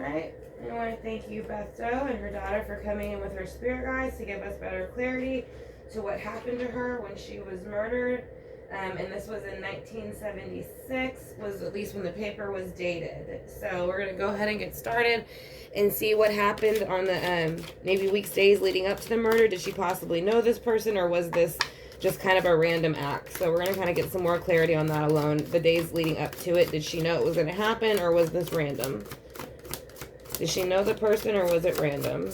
Alright, I want to thank you, Beth Doe, and her daughter for coming in with her spirit guides to give us better clarity to what happened to her when she was murdered. And this was in 1976, was at least when the paper was dated. So we're going to go ahead and get started and see what happened on the maybe weeks, days leading up to the murder. Did she possibly know this person, or was this just kind of a random act? So we're going to kind of get some more clarity on that alone. The days leading up to it, did she know it was going to happen, or was this random? Did she know the person, or was it random?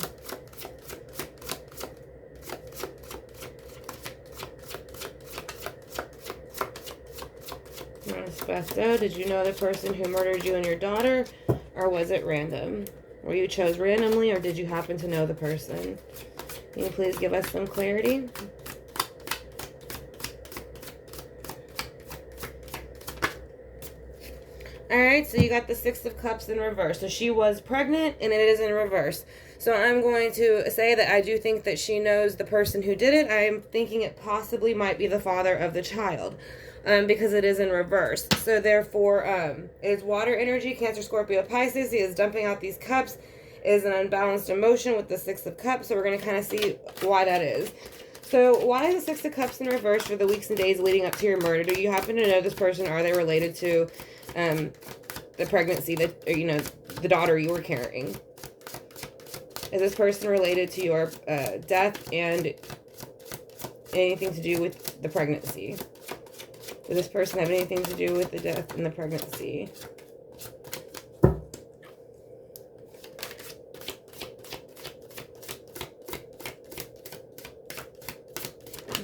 Beth Doe, did you know the person who murdered you and your daughter, or was it random? Or you chose randomly, or did you happen to know the person? Can you please give us some clarity? Alright, so you got the Six of Cups in reverse. So she was pregnant, and it is in reverse. So I'm going to say that I do think that she knows the person who did it. I'm thinking it possibly might be the father of the child. Because it is in reverse. So therefore, it's water energy, Cancer, Scorpio, Pisces. He is dumping out these cups. It is an unbalanced emotion with the Six of Cups. So we're going to kind of see why that is. So why is the Six of Cups in reverse for the weeks and days leading up to your murder? Do you happen to know this person? Are they related to the pregnancy that, or, you know, the daughter you were carrying? Is this person related to your death and anything to do with the pregnancy? Does this person have anything to do with the death and the pregnancy?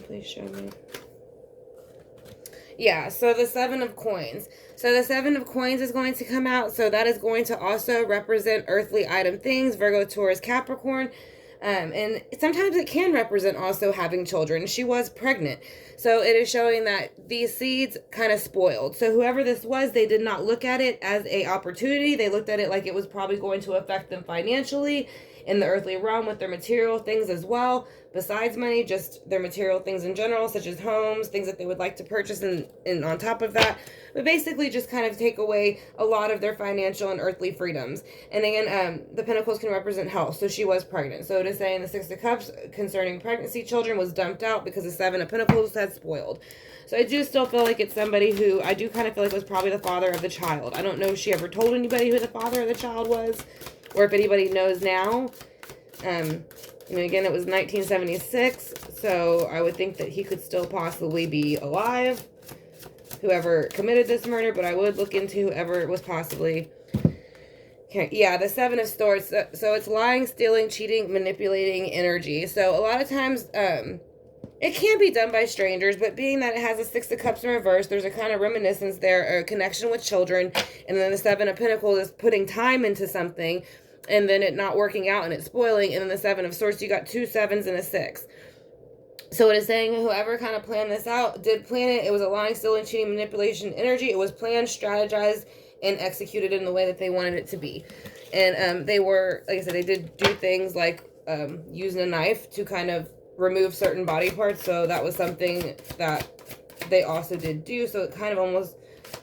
Please show me. Yeah, so the Seven of Coins. So the Seven of Coins is going to come out. So that is going to also represent earthly item things. Virgo, Taurus, Capricorn. And sometimes it can represent also having children. She was pregnant. So it is showing that these seeds kind of spoiled. So whoever this was, they did not look at it as an opportunity. They looked at it like it was probably going to affect them financially in the earthly realm with their material things as well. Besides money, just their material things in general, such as homes, things that they would like to purchase, and on top of that. But basically just kind of take away a lot of their financial and earthly freedoms. And again, the Pentacles can represent health. So she was pregnant. So it is saying the Six of Cups concerning pregnancy, children was dumped out because the Seven of Pentacles had spoiled. So I do still feel like it's somebody who, I do kind of feel like it was probably the father of the child. I don't know if she ever told anybody who the father of the child was, or if anybody knows now. I mean, again, it was 1976, so I would think that he could still possibly be alive, whoever committed this murder, but I would look into whoever was possibly. Okay, yeah, the Seven of Swords. So it's lying, stealing, cheating, manipulating energy. So a lot of times, it can be done by strangers, but being that it has a Six of Cups in reverse, there's a kind of reminiscence there, a connection with children, and then the Seven of Pentacles is putting time into something, and then it not working out and it's spoiling, and then the Seven of Swords, you got two sevens and a six. So it is saying whoever kind of planned this out did plan it. It was a lying, stealing, cheating, manipulation energy. It was planned, strategized, and executed in the way that they wanted it to be. And they were, like I said, they did do things like using a knife to kind of remove certain body parts. So that was something that they also did do. So it kind of almost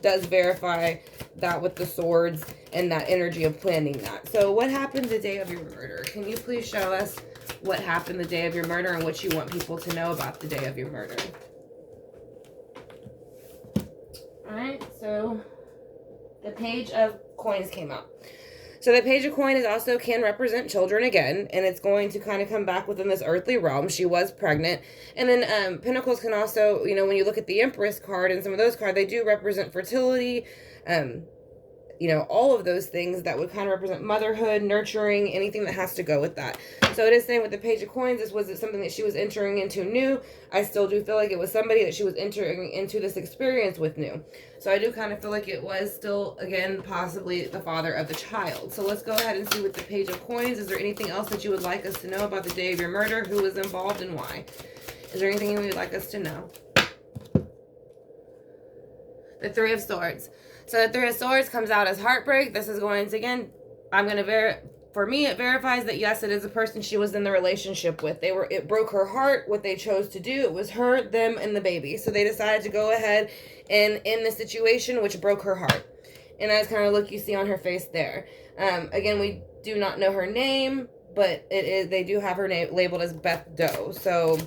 does verify that with the swords and that energy of planning that. So what happened the day of your murder? Can you please show us what happened the day of your murder and what you want people to know about the day of your murder? Alright, so the Page of Coins came out. So the Page of Coin is also can represent children again, and it's going to kind of come back within this earthly realm. She was pregnant. And then Pentacles can also, you know, when you look at the Empress card and some of those cards, they do represent fertility, you know, all of those things that would kind of represent motherhood, nurturing, anything that has to go with that. So it is saying with the Page of Coins, this was something that she was entering into new. I still do feel like it was somebody that she was entering into this experience with new. So I do kind of feel like it was still, again, possibly the father of the child. So let's go ahead and see with the Page of Coins. Is there anything else that you would like us to know about the day of your murder? Who was involved and why? Is there anything you would like us to know? The Three of Swords. So the Three of Swords comes out as heartbreak. This is going to, again, for me, it verifies that yes, it is a person she was in the relationship with. It broke her heart what they chose to do. It was her, them, and the baby. So they decided to go ahead and end the situation, which broke her heart. And that's kind of look you see on her face there. Again, we do not know her name, but they do have her name labeled as Beth Doe. So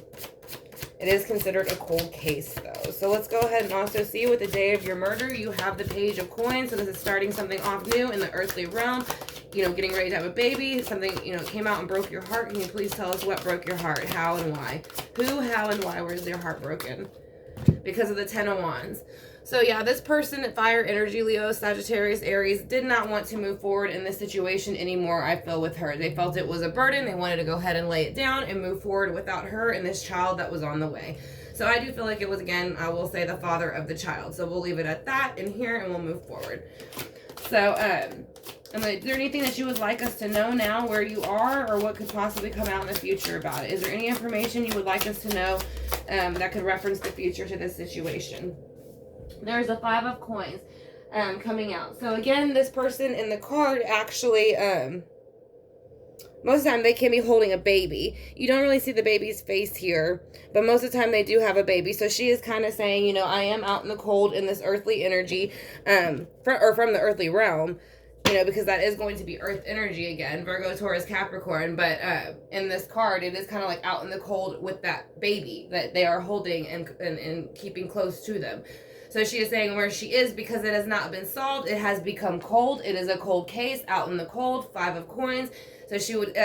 it is considered a cold case, though. So let's go ahead and also see with the day of your murder, you have the Page of Coins. So this is starting something off new in the earthly realm. You know, getting ready to have a baby. Something, you know, came out and broke your heart. Can you please tell us what broke your heart? How and why? Who, how, and why was your heart broken? Because of the Ten of Wands. So yeah, this person, fire energy, Leo, Sagittarius, Aries, did not want to move forward in this situation anymore, I feel, with her. They felt it was a burden. They wanted to go ahead and lay it down and move forward without her and this child that was on the way. So I do feel like it was, again, I will say, the father of the child. So we'll leave it at that in here and we'll move forward. So, is there anything that you would like us to know now where you are, or what could possibly come out in the future about it? Is there any information you would like us to know that could reference the future to this situation? There's a Five of Coins coming out. So again, this person in the card actually, most of the time they can be holding a baby. You don't really see the baby's face here, but most of the time they do have a baby. So she is kind of saying, you know, I am out in the cold in this earthly energy, from the earthly realm, you know, because that is going to be earth energy again, Virgo, Taurus, Capricorn. But in this card, it is kind of like out in the cold with that baby that they are holding and keeping close to them. So she is saying where she is, because it has not been solved, it has become cold. It is a cold case, out in the cold, Five of Coins. So she would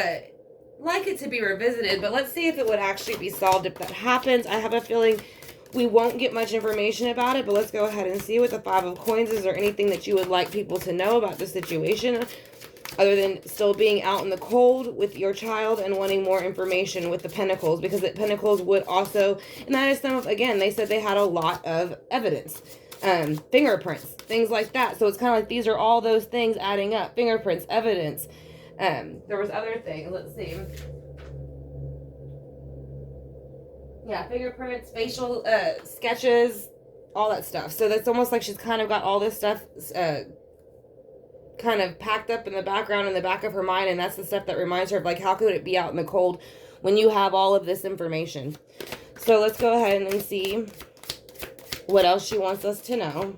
like it to be revisited, but let's see if it would actually be solved if that happens. I have a feeling we won't get much information about it, but let's go ahead and see with the Five of Coins. Is there anything that you would like people to know about the situation, other than still being out in the cold with your child and wanting more information with the Pentacles? Because the Pentacles would also, and that is some of, again, they said they had a lot of evidence, fingerprints, things like that. So it's kind of like these are all those things adding up, fingerprints, evidence. There was other things, let's see. Yeah, fingerprints, facial sketches, all that stuff. So that's almost like she's kind of got all this stuff kind of packed up in the background, in the back of her mind, and that's the stuff that reminds her of, like, how could it be out in the cold when you have all of this information? So let's go ahead and see what else she wants us to know.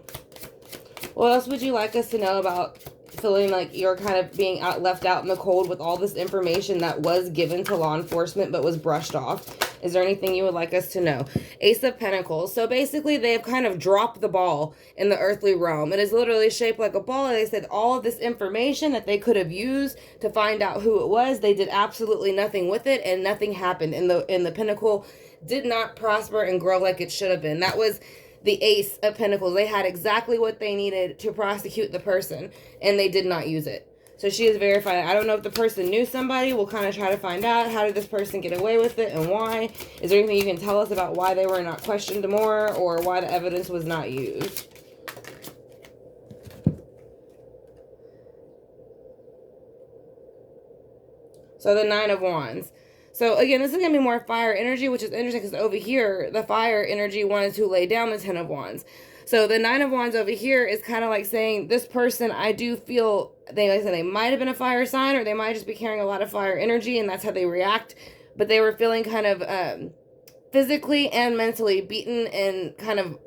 What else would you like us to know about feeling like you're kind of being left out in the cold with all this information that was given to law enforcement but was brushed off? Is there anything you would like us to know? Ace of Pentacles. So basically they have kind of dropped the ball in the earthly realm. It is literally shaped like a ball. And they said all of this information that they could have used to find out who it was, they did absolutely nothing with it, and nothing happened. And the Pentacle did not prosper and grow like it should have been. That was the Ace of Pentacles. They had exactly what they needed to prosecute the person, and they did not use it. So she is verified. I don't know if the person knew somebody. We'll kind of try to find out, how did this person get away with it and why. Is there anything you can tell us about why they were not questioned more, or why the evidence was not used? So the Nine of Wands. So again, this is going to be more fire energy, which is interesting because over here, the fire energy wanted to lay down the Ten of Wands. So the Nine of Wands over here is kind of like saying, this person, I do feel, like I said, they might have been a fire sign, or they might just be carrying a lot of fire energy, and that's how they react. But they were feeling kind of physically and mentally beaten and kind of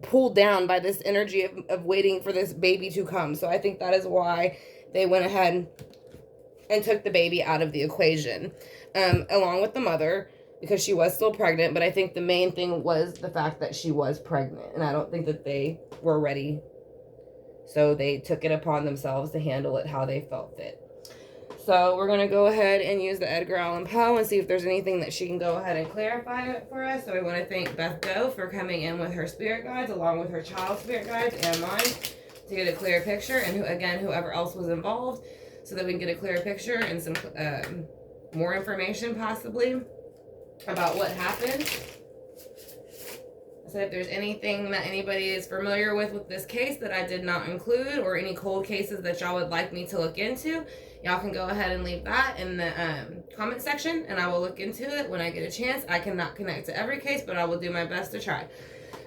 pulled down by this energy of waiting for this baby to come. So I think that is why they went ahead and took the baby out of the equation, along with the mother, because she was still pregnant. But I think the main thing was the fact that she was pregnant, and I don't think that they were ready. So they took it upon themselves to handle it how they felt fit. So we're going to go ahead and use the Edgar Allan Poe and see if there's anything that she can go ahead and clarify it for us. So we want to thank Beth Doe for coming in with her spirit guides, along with her child spirit guides and mine, to get a clear picture. And again, whoever else was involved, so that we can get a clearer picture and some more information possibly about what happened. So if there's anything that anybody is familiar with this case that I did not include, or any cold cases that y'all would like me to look into, y'all can go ahead and leave that in the comment section, and I will look into it when I get a chance. I cannot connect to every case, but I will do my best to try.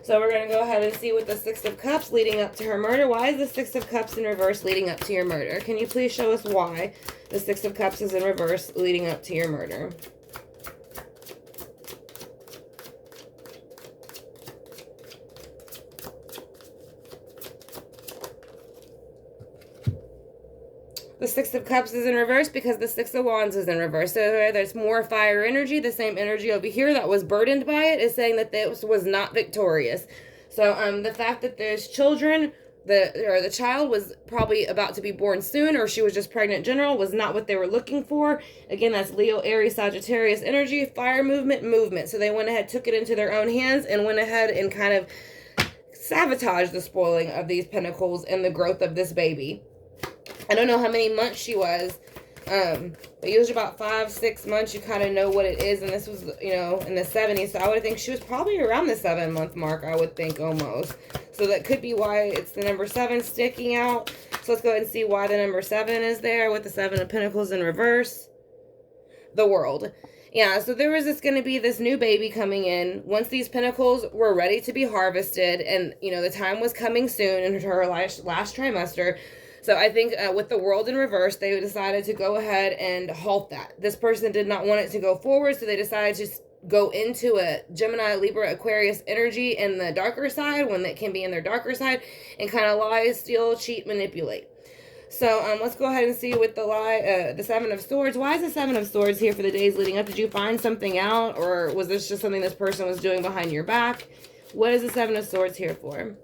So we're going to go ahead and see with the Six of Cups leading up to her murder. Why is the Six of Cups in reverse leading up to your murder? Can you please show us why the Six of Cups is in reverse leading up to your murder? The Six of Cups is in reverse because the Six of Wands is in reverse. So there's more fire energy. The same energy over here that was burdened by it is saying that this was not victorious. So the fact that there's children, the child was probably about to be born soon, or she was just pregnant in general, was not what they were looking for. Again, that's Leo, Aries, Sagittarius energy, fire movement. So they went ahead, took it into their own hands, and went ahead and kind of sabotaged the spoiling of these pentacles and the growth of this baby. I don't know how many months she was, but usually about 5-6 months, you kind of know what it is. And this was, you know, in the 70s. So I would think she was probably around the 7-month mark, I would think, almost. So that could be why it's the number 7 sticking out. So let's go ahead and see why the number 7 is there with the 7 of Pentacles in reverse. The World. Yeah, so there was going to be this new baby coming in once these pentacles were ready to be harvested. And, you know, the time was coming soon in her last trimester. So I think with the World in reverse, they decided to go ahead and halt that. This person did not want it to go forward, so they decided to go into a Gemini, Libra, Aquarius energy in the darker side, when that can be in their darker side, and kind of lie, steal, cheat, manipulate. So let's go ahead and see with the 7 of Swords. Why is the 7 of Swords here for the days leading up? Did you find something out, or was this just something this person was doing behind your back? What is the 7 of Swords here for?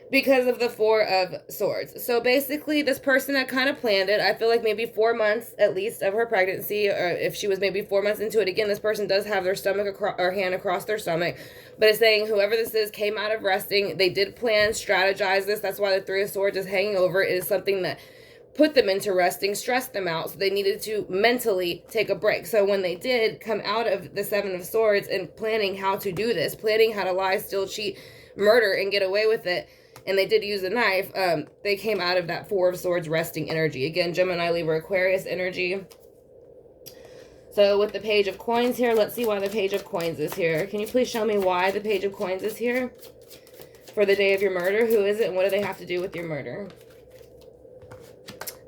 Because of the 4 of Swords. So basically, this person had kind of planned it. I feel like maybe 4 months at least of her pregnancy, or if she was maybe 4 months into it. Again, this person does have their stomach or hand across their stomach, but it's saying whoever this is came out of resting. They did plan, strategize this. That's why the 3 of Swords is hanging over. It is something that put them into resting, stressed them out, so they needed to mentally take a break. So when they did come out of the 7 of Swords and planning how to do this, planning how to lie, steal, cheat, murder, and get away with it, and they did use a knife, they came out of that 4 of Swords resting energy. Again, Gemini, Libra, Aquarius energy. So with the Page of Coins here, let's see why the Page of Coins is here. Can you please show me why the Page of Coins is here for the day of your murder? Who is it, and what do they have to do with your murder?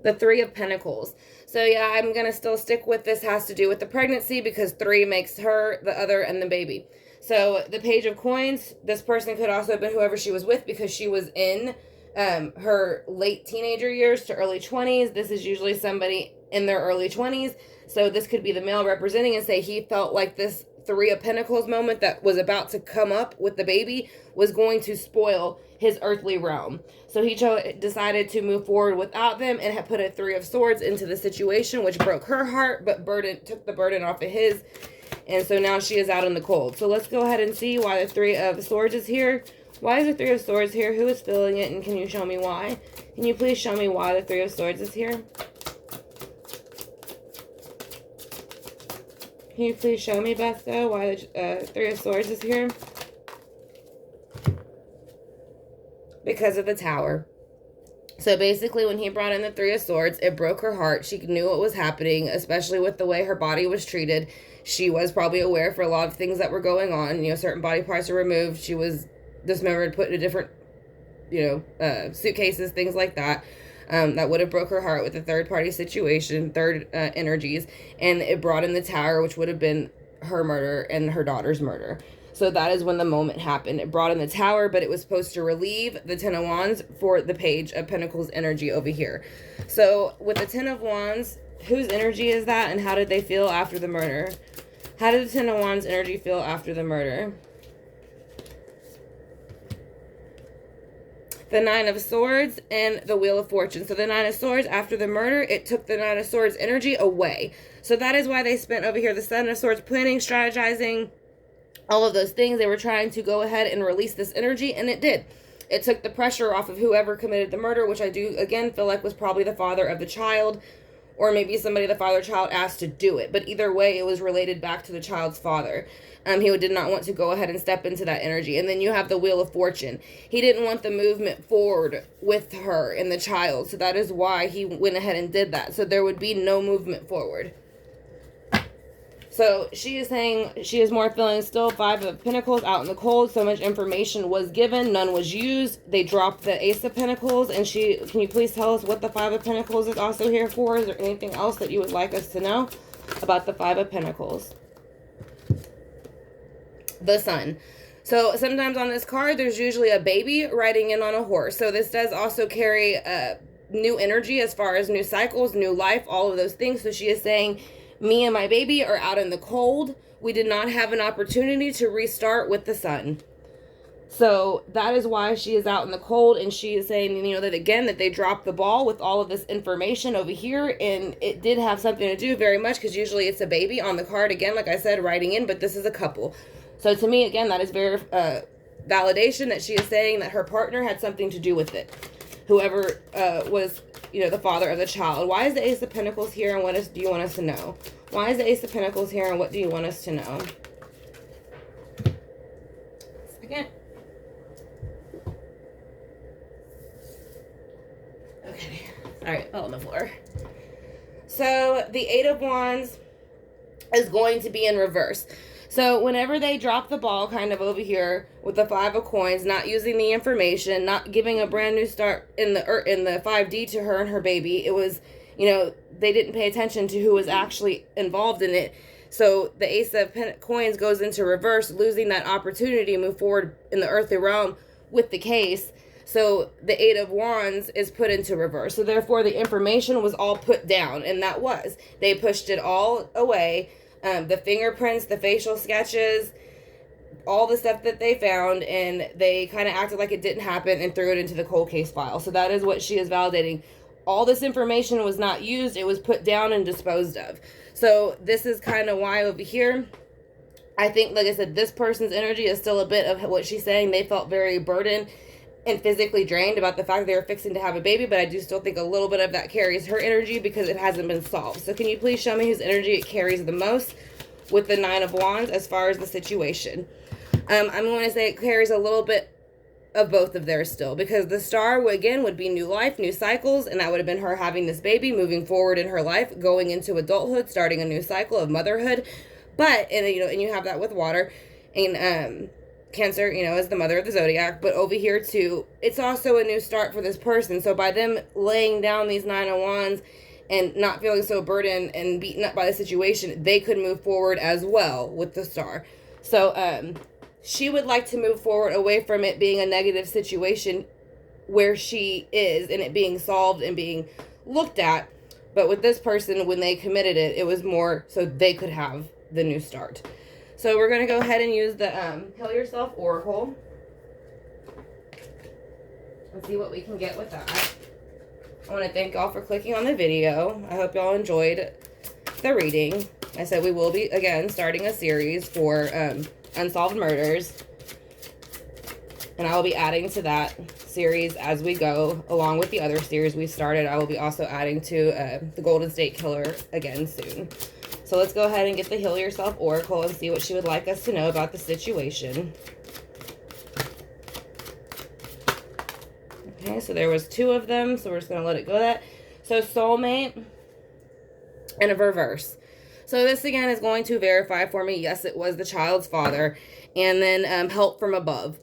The 3 of Pentacles. So yeah, I'm going to still stick with this has to do with the pregnancy, because 3 makes her, the other, and the baby. So the Page of Coins, this person could also have been whoever she was with, because she was in her late teenager years to early 20s. This is usually somebody in their early 20s. So this could be the male representing and say he felt like this 3 of Pentacles moment that was about to come up with the baby was going to spoil his earthly realm. So he decided to move forward without them and had put a 3 of Swords into the situation, which broke her heart, but took the burden off of his. And so now she is out in the cold. So let's go ahead and see why the 3 of Swords is here. Why is the 3 of Swords here? Who is feeling it? And can you show me why? Can you please show me why the 3 of Swords is here? Can you please show me, Beth Doe, why the 3 of Swords is here? Because of the Tower. So basically, when he brought in the 3 of Swords, it broke her heart. She knew what was happening, especially with the way her body was treated. She was probably aware for a lot of things that were going on. You know, certain body parts were removed. She was dismembered, put in different, suitcases, things like that. That would have broke her heart with the third-party situation, energies. And it brought in the Tower, which would have been her murder and her daughter's murder. So that is when the moment happened. It brought in the Tower, but it was supposed to relieve the 10 of Wands for the Page of Pentacles energy over here. So with the 10 of Wands, whose energy is that, and how did they feel after the murder? How did the 10 of Wands energy feel after the murder? The 9 of Swords and the Wheel of Fortune. So the 9 of Swords, after the murder, it took the 9 of Swords energy away. So that is why they spent over here the 7 of Swords planning, strategizing, all of those things. They were trying to go ahead and release this energy, and it did. It took the pressure off of whoever committed the murder, which I do, again, feel like was probably the father of the child, or maybe somebody the father-child asked to do it. But either way, it was related back to the child's father. He did not want to go ahead and step into that energy. And then you have the Wheel of Fortune. He didn't want the movement forward with her and the child. So that is why he went ahead and did that. So there would be no movement forward. So she is saying she is more feeling still 5 of Pentacles out in the cold. So much information was given. None was used. They dropped the Ace of Pentacles. And can you please tell us what the 5 of Pentacles is also here for? Is there anything else that you would like us to know about the 5 of Pentacles? The Sun. So sometimes on this card, there's usually a baby riding in on a horse. So this does also carry new energy as far as new cycles, new life, all of those things. So she is saying, me and my baby are out in the cold. We did not have an opportunity to restart with the sun. So that is why she is out in the cold, and she is saying, that again, that they dropped the ball with all of this information over here, and it did have something to do very much, because usually it's a baby on the card, again, like I said, writing in, but this is a couple. So to me, again, that is very validation that she is saying that her partner had something to do with it. Whoever was, the father of the child. Why is the Ace of Pentacles here, and what do you want us to know? Why is the Ace of Pentacles here, and what do you want us to know? Second. Okay. All right, on the floor. So the Eight of Wands is going to be in reverse. So whenever they drop the ball kind of over here with the Five of Coins, not using the information, not giving a brand new start in the 5D to her and her baby, it was, they didn't pay attention to who was actually involved in it. So the Ace of Coins goes into reverse, losing that opportunity to move forward in the earthly realm with the case. So the Eight of Wands is put into reverse. So therefore the information was all put down, and that was. They pushed it all away. The fingerprints, the facial sketches, all the stuff that they found, and they kind of acted like it didn't happen and threw it into the cold case file. So that is what she is validating. All this information was not used. It was put down and disposed of. So this is kind of why over here, I think, like I said, this person's energy is still a bit of what she's saying. They felt very burdened and physically drained about the fact that they were fixing to have a baby, but I do still think a little bit of that carries her energy because it hasn't been solved. So can you please show me whose energy it carries the most with the Nine of Wands as far as the situation? I'm going to say it carries a little bit of both of theirs still, because the Star, again, would be new life, new cycles, and that would have been her having this baby, moving forward in her life, going into adulthood, starting a new cycle of motherhood. But, and you have that with water, and Cancer, is the mother of the zodiac, but over here too, it's also a new start for this person. So by them laying down these Nine of Wands and not feeling so burdened and beaten up by the situation, they could move forward as well with the Star. So she would like to move forward away from it being a negative situation where she is, and it being solved and being looked at. But with this person, when they committed it, it was more so they could have the new start. So we're going to go ahead and use the Heal Yourself Oracle and see what we can get with that. I want to thank y'all for clicking on the video. I hope y'all enjoyed the reading. I said we will be, again, starting a series for unsolved murders. And I will be adding to that series as we go, along with the other series we started. I will be also adding to the Golden State Killer again soon. So let's go ahead and get the Heal Yourself Oracle and see what she would like us to know about the situation. Okay, so there was 2 of them, so we're just going to let it go that. So soulmate and a reverse. So this again is going to verify for me, yes, it was the child's father. And then help from above.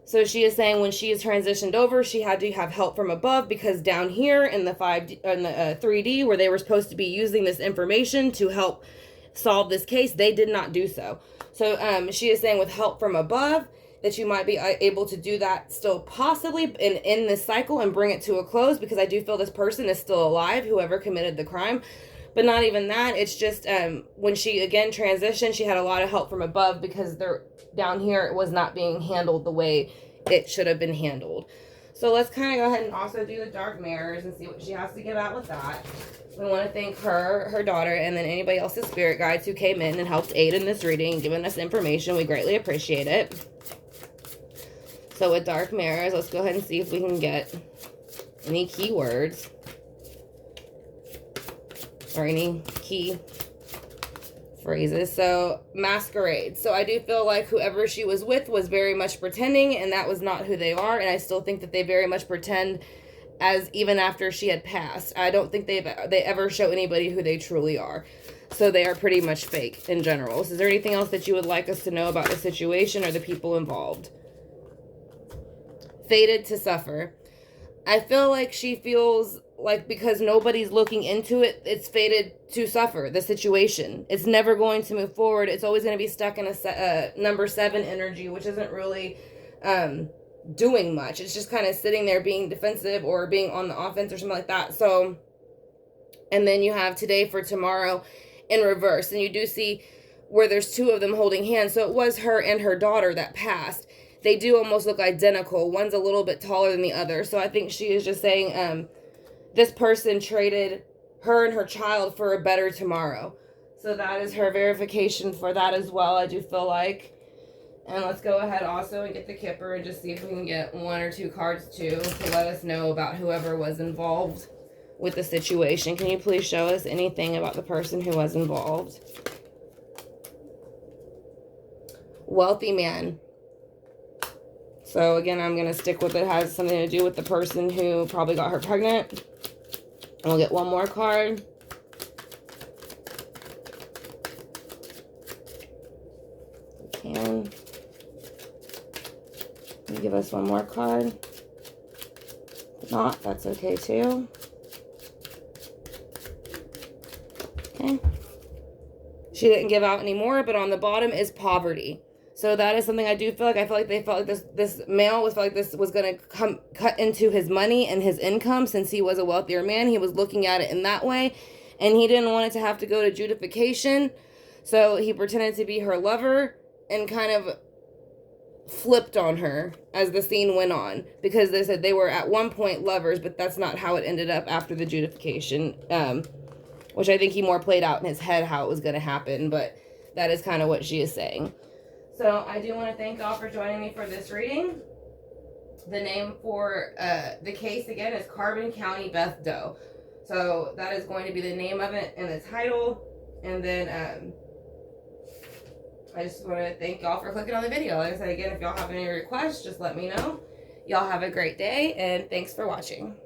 So she is saying when she is transitioned over, she had to have help from above, because down here in the 3D, where they were supposed to be using this information to help solve this case, they did not do so. So she is saying with help from above that you might be able to do that still possibly in this cycle and bring it to a close, because I do feel this person is still alive, whoever committed the crime. But not even that. It's just when she, again, transitioned, she had a lot of help from above, because down here it was not being handled the way it should have been handled. So let's kind of go ahead and also do the dark mirrors and see what she has to give out with that. We want to thank her daughter, and then anybody else's spirit guides who came in and helped aid in this reading and given us information. We greatly appreciate it. So with dark mirrors, let's go ahead and see if we can get any keywords or any key phrases. So masquerade. So I do feel like whoever she was with was very much pretending, and that was not who they are. And I still think that they very much pretend as even after she had passed. I don't think they ever show anybody who they truly are. So they are pretty much fake in general. So is there anything else that you would like us to know about the situation or the people involved? Fated to suffer. I feel like she feels like because nobody's looking into it, it's fated to suffer, the situation. It's never going to move forward. It's always going to be stuck in a number 7 energy, which isn't really doing much. It's just kind of sitting there being defensive or being on the offense or something like that. So, and then you have today for tomorrow in reverse. And you do see where there's two of them holding hands. So it was her and her daughter that passed. They do almost look identical. One's a little bit taller than the other. So I think she is just saying this person traded her and her child for a better tomorrow. So that is her verification for that as well, I do feel like. And let's go ahead also and get the Kipper and just see if we can get 1 or 2 cards too to let us know about whoever was involved with the situation. Can you please show us anything about the person who was involved? Wealthy man. So again, I'm going to stick with it. Has something to do with the person who probably got her pregnant. And we'll get one more card. Can you give us one more card? If not, that's okay too. Okay. She didn't give out any more, but on the bottom is poverty. So that is something I do feel like. I feel like they felt like this male was felt like this was going to cut into his money and his income since he was a wealthier man. He was looking at it in that way, and he didn't want it to have to go to judification. So he pretended to be her lover and kind of flipped on her as the scene went on, because they said they were at one point lovers, but that's not how it ended up after the judification, which I think he more played out in his head how it was going to happen, but that is kind of what she is saying. So I do want to thank y'all for joining me for this reading. The name for the case again is Carbon County Beth Doe. So that is going to be the name of it and the title. And then I just want to thank y'all for clicking on the video. Like I said, again, if y'all have any requests, just let me know. Y'all have a great day, and thanks for watching.